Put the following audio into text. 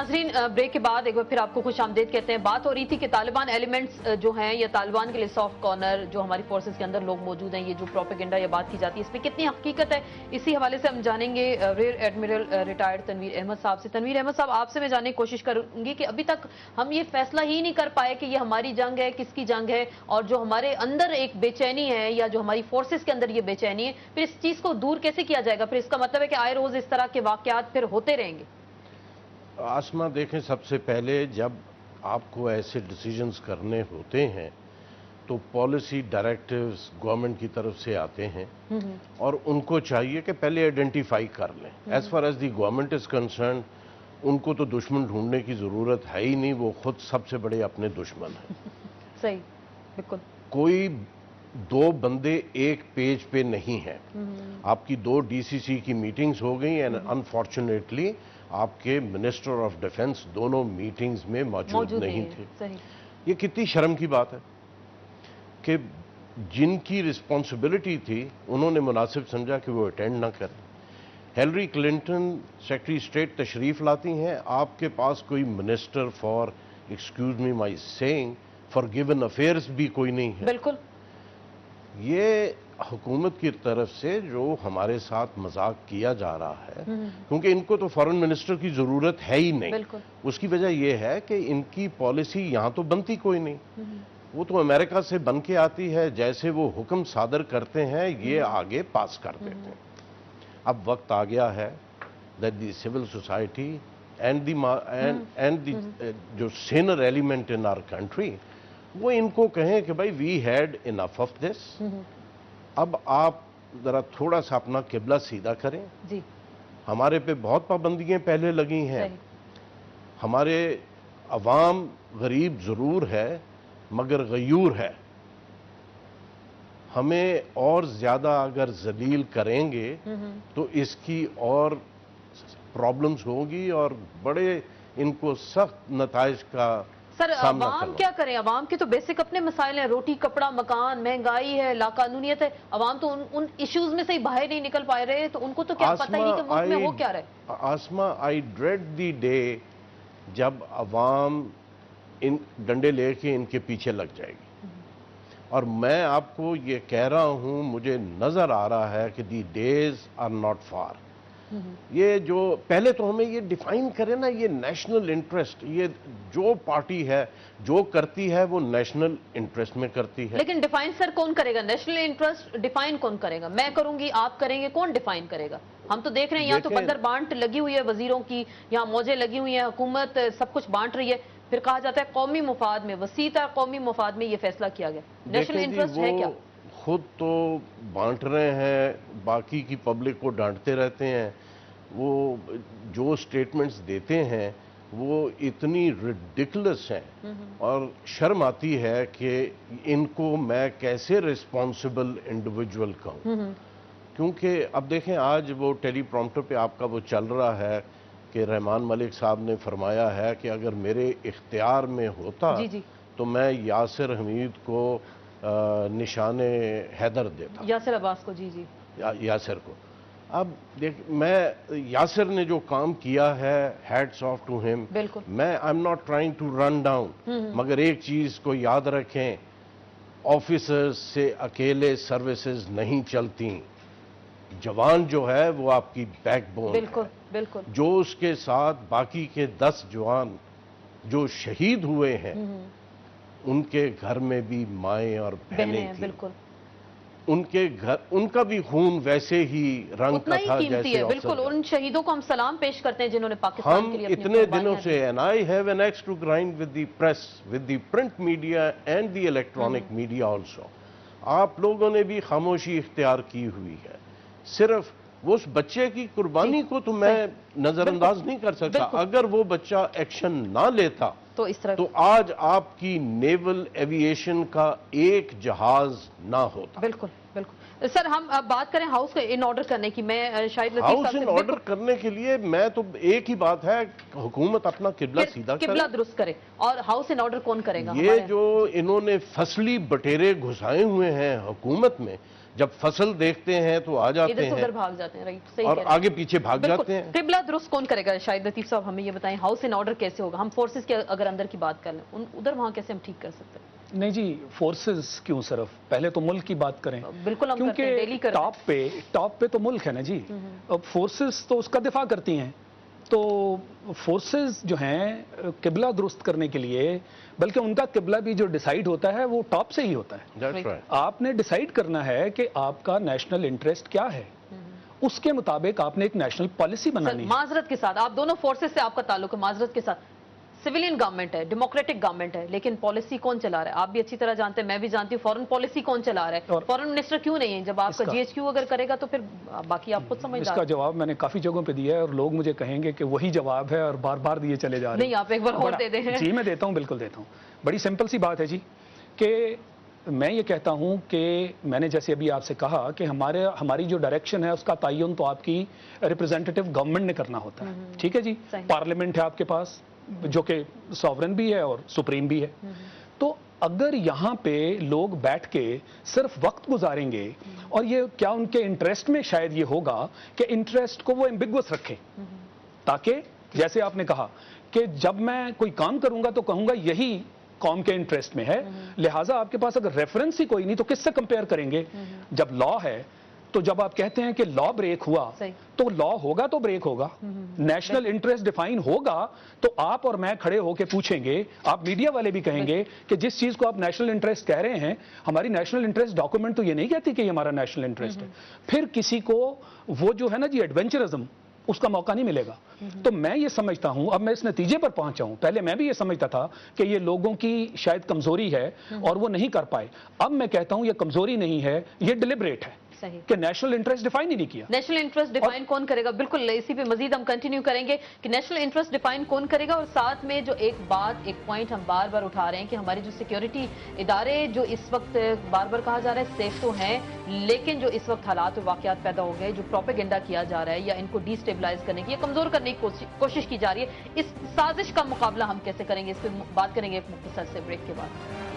नाजरीन, ब्रेक के बाद एक बार फिर आपको खुश आमदेद कहते हैं। बात हो रही थी कि तालिबान एलिमेंट्स जो हैं या तालिबान के लिए सॉफ्ट कॉर्नर जो हमारी फोर्सेस के अंदर लोग मौजूद हैं, ये जो प्रोपेगेंडा या बात की जाती है इसमें कितनी हकीकत है, इसी हवाले से हम जानेंगे rear admiral retired Tanvir Ahmed साहब से। तनवीर अहमद साहब, आपसे मैं जानने की कोशिश करूंगी कि अभी तक हम ये फैसला ही नहीं कर पाए कि ये हमारी जंग है, किसकी जंग है, और जो हमारे अंदर एक बेचैनी है या जो हमारी फोर्सेस के अंदर ये बेचैनी है, फिर इस चीज को दूर कैसे किया जाएगा? फिर इसका मतलब है कि आए रोज इस तरह के वाकयात फिर होते रहेंगे। आसमा, देखें, सबसे पहले जब आपको ऐसे डिसीजंस करने होते हैं तो पॉलिसी डायरेक्टिव्स गवर्नमेंट की तरफ से आते हैं और उनको चाहिए कि पहले आइडेंटिफाई कर लें। As far as the government is concern, उनको तो दुश्मन ढूंढने की जरूरत है ही नहीं, वो खुद सबसे बड़े अपने दुश्मन हैं। सही, बिल्कुल। कोई दो बंदे एक पेज पे नहीं है। आपकी दो डीसीसी की मीटिंग्स हो गई एंड अनफॉर्चुनेटली आपके मिनिस्टर ऑफ डिफेंस दोनों मीटिंग्स में मौजूद नहीं थे। सही। ये कितनी शर्म की बात है कि जिनकी रिस्पॉन्सिबिलिटी थी उन्होंने मुनासिब समझा कि वो अटेंड ना करें। हिलरी क्लिंटन सेक्रेटरी स्टेट तशरीफ लाती हैं, आपके पास कोई minister for, excuse me my saying, for given affairs भी कोई नहीं है। बिल्कुल। ये हुकूमत की तरफ से जो हमारे साथ मजाक किया जा रहा है, क्योंकि इनको तो फॉरेन मिनिस्टर की जरूरत है ही नहीं। उसकी वजह यह है कि इनकी पॉलिसी यहां तो बनती कोई नहीं, वो तो अमेरिका से बन के आती है। जैसे वो हुक्म सादर करते हैं ये आगे पास कर देते हैं। अब वक्त आ गया है that the civil society and the जो senior element in our country वो इनको कहें कि भाई we had enough of this. अब आप जरा थोड़ा सा अपना किबला सीधा करें जी। हमारे पे बहुत पाबंदियां पहले लगी हैं। हमारे अवाम गरीब जरूर है मगर गयूर है। हमें और ज्यादा अगर जलील करेंगे तो इसकी और प्रॉब्लम्स होगी और बड़े इनको सख्त नताइज का सर, अवाम क्या करें? अवाम के तो बेसिक अपने मसाइल हैं, रोटी कपड़ा मकान, महंगाई है, लाकानूनियत है। अवाम तो उन इश्यूज में से ही बाहर नहीं निकल पा रहे, तो उनको तो क्या पता ही नहीं कि मुल्क में हो क्या रहा है। आसमा, आई ड्रेड द डे जब अवाम इन डंडे लेके इनके पीछे लग जाएगी। और मैं आपको ये कह रहा हूं, मुझे नजर आ रहा है कि दी डेज आर नॉट फार। ये जो पहले तो हमें ये डिफाइन करें ना, ये नेशनल इंटरेस्ट, ये जो पार्टी है जो करती है वो नेशनल इंटरेस्ट में करती है। लेकिन डिफाइन सर कौन करेगा? नेशनल इंटरेस्ट डिफाइन कौन करेगा? मैं करूंगी, आप करेंगे, कौन डिफाइन करेगा? हम तो देख रहे हैं यहाँ तो बंदर बांट लगी हुई है वजीरों की, यहाँ मौजें लगी हुई है, हुकूमत सब कुछ बांट रही है, फिर कहा जाता है कौमी मुफाद में, वसीता कौमी मुफाद में ये फैसला किया गया। नेशनल इंटरेस्ट है क्या? खुद तो बांट रहे हैं, बाकी की पब्लिक को डांटते रहते हैं। वो जो स्टेटमेंट्स देते हैं वो इतनी रिडिकुलस हैं और शर्म आती है कि इनको मैं कैसे रिस्पॉन्सिबल इंडिविजुअल कहूं। क्योंकि अब देखें, आज वो टेलीप्रॉम्प्टर पे आपका वो चल रहा है कि रहमान मलिक साहब ने फरमाया है कि अगर मेरे इख्तियार में होता तो मैं यासिर हमीद को निशाने हैदर देता। यासिर अब्बास को। जी जी, यासिर को। अब देख, मैं यासिर ने जो काम किया है, हैट्स ऑफ टू हिम। मैं I am not trying to run down, मगर एक चीज को याद रखें, ऑफिसर्स से अकेले सर्विसेज नहीं चलती। जवान जो है वो आपकी बैकबोन बिल्कुल, बिल्कुल। जो उसके साथ बाकी के 10 जवान जो शहीद हुए हैं उनके घर में भी माएँ और बहनें थी। बिल्कुल। उनके घर, उनका भी खून वैसे ही रंग का था जैसे। बिल्कुल, उन शहीदों को हम सलाम पेश करते हैं जिन्होंने पाकिस्तान के लिए अपनी इतने दिनों से, and I have an axe to grind with the press, with the print media and the electronic media also. आप लोगों ने भी खामोशी इख्तियार की हुई है। सिर्फ वो उस बच्चे की कुर्बानी को तो मैं नजरअंदाज नहीं कर सकता। अगर वो बच्चा एक्शन ना लेता तो इस तरह तो आज आपकी नेवल एविएशन का एक जहाज ना होता। बिल्कुल, बिल्कुल। सर, हम अब बात करें हाउस को इन ऑर्डर करने की। मैं शायद हाउस इन ऑर्डर करने के लिए मैं तो एक ही बात है, हुकूमत अपना किबला सीधा करे, किबला दुरुस्त करे। और हाउस इन ऑर्डर कौन करेगा? ये जो इन्होंने फसली बटेरे घुसाए हुए हैं हुकूमत में, जब फसल देखते हैं तो आ जाते इधर से हैं उधर भाग जाते हैं, राइट, सही और कह रहे हैं। आगे पीछे भाग बिल्कुल। जाते हैं। किबला दुरुस्त कौन करेगा? शाहिद लतीफ साहब हमें ये बताएं, हाउस इन ऑर्डर कैसे होगा? हम फोर्सेस के अगर अंदर की बात कर लें, उधर वहां कैसे हम ठीक कर सकते हैं? नहीं जी, फोर्सेस क्यों, सिर्फ पहले तो मुल्क की बात करें। बिल्कुल हम करते हैं, डेली करते हैं। टॉप पे तो मुल्क है ना जी। अब फोर्सेस तो उसका दिफा करती हैं, तो फोर्सेस जो हैं किबला दुरुस्त करने के लिए, बल्कि उनका किबला भी जो डिसाइड होता है वो टॉप से ही होता है। That's right. आपने डिसाइड करना है कि आपका नेशनल इंटरेस्ट क्या है, उसके मुताबिक आपने एक नेशनल पॉलिसी बनानी है। माजरत के साथ, आप दोनों फोर्सेस से आपका ताल्लुक है, माजरत के साथ सिविलियन गवर्नमेंट है, डेमोक्रेटिक गवर्नमेंट है, लेकिन पॉलिसी कौन चला रहा है? आप भी अच्छी तरह जानते हैं, मैं भी जानती हूँ, फॉरेन पॉलिसी कौन चला रहा है? फॉरेन मिनिस्टर क्यों नहीं है? जब आपका GHQ अगर करेगा तो फिर बाकी आप खुद समझदार। इसका जवाब मैंने काफी जगहों पे दिया है और लोग मुझे कहेंगे कि वही जवाब है और बार बार दिए चले जा रहे हैं। नहीं, आप एक बार और दे दें। जी मैं देता हूँ, बिल्कुल देता हूँ। बड़ी सिंपल सी बात है जी, कि मैं ये कहता हूं कि मैंने जैसे अभी आपसे कहा कि हमारी जो डायरेक्शन है उसका तयन तो आपकी रिप्रेजेंटेटिव गवर्नमेंट ने करना होता है, ठीक है जी। पार्लियामेंट है आपके पास जो कि सॉवरन भी है और सुप्रीम भी है। तो अगर यहाँ पे लोग बैठ के सिर्फ वक्त गुजारेंगे, और ये क्या उनके इंटरेस्ट में शायद ये होगा कि इंटरेस्ट को वो एम्बिगुअस रखें, ताकि जैसे आपने कहा कि जब मैं कोई काम करूंगा तो कहूंगा यही कौम के इंटरेस्ट में है, लिहाजा आपके पास अगर रेफरेंस ही कोई नहीं तो किससे कंपेयर करेंगे? जब लॉ है, तो जब आप कहते हैं कि लॉ ब्रेक हुआ, तो लॉ होगा तो ब्रेक होगा, नेशनल इंटरेस्ट डिफाइन होगा तो आप और मैं खड़े होकर पूछेंगे, आप मीडिया वाले भी कहेंगे कि जिस चीज को आप नेशनल इंटरेस्ट कह रहे हैं, हमारी नेशनल इंटरेस्ट डॉक्यूमेंट तो ये नहीं कहती कि ये हमारा नेशनल इंटरेस्ट है। फिर किसी को वो जो है ना जी एडवेंचरिज्म, उसका मौका नहीं मिलेगा। तो मैं ये समझता हूं, अब मैं इस नतीजे पर पहुंचा हूं, पहले मैं भी ये समझता था कि ये लोगों की शायद कमजोरी है और वो नहीं कर पाए। अब मैं कहता हूं ये कमजोरी नहीं है, ये डिलिबरेट है कि नेशनल इंटरेस्ट डिफाइन ही नहीं किया। नेशनल इंटरेस्ट डिफाइन कौन करेगा? बिल्कुल, इसी पे मजीद हम कंटिन्यू करेंगे कि नेशनल इंटरेस्ट डिफाइन कौन करेगा। और साथ में जो एक पॉइंट हम बार बार उठा रहे हैं कि हमारे जो सिक्योरिटी इदारे जो इस वक्त बार बार कहा जा रहा है सेफ तो हैं, लेकिन जो इस वक्त हालात और वाकयात पैदा हो गए, जो प्रोपेगेंडा किया जा रहा है या इनको डिस्टेबलाइज करने की या कमजोर करने की कोशिश की जा रही है, इस साजिश का मुकाबला हम कैसे करेंगे? इस पर बात करेंगे एक मुख्तसर से ब्रेक के बाद।